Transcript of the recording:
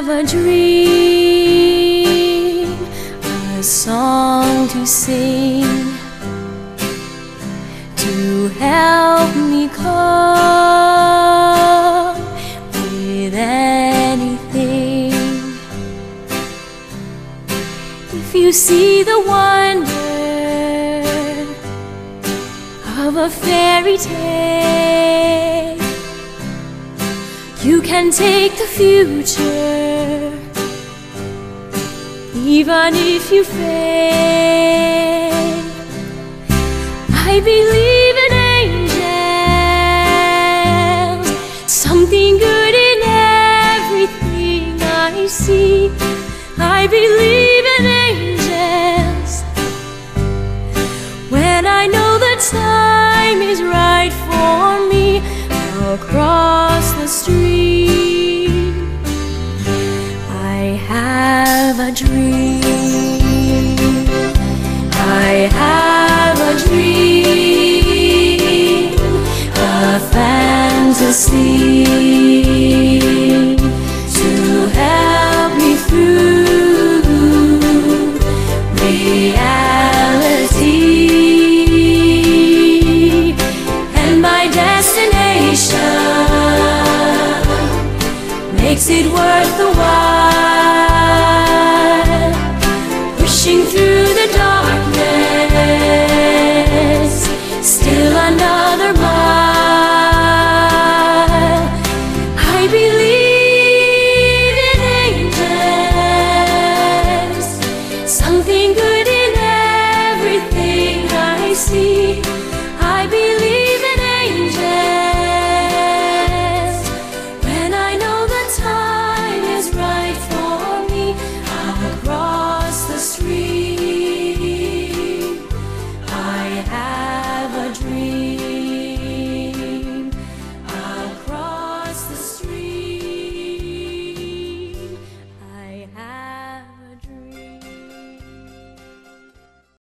have a dream, a song to sing, to help me cope with anything. If you see the wonder of a fairy tale, you can take the future, even if you fail. I believe in angels, something good in everything I see. I believe in angels when I know the time is right for me. I'll cross the street. I have a dream. I have a dream, a fantasy to help me through reality. And my destination makes it worth the while.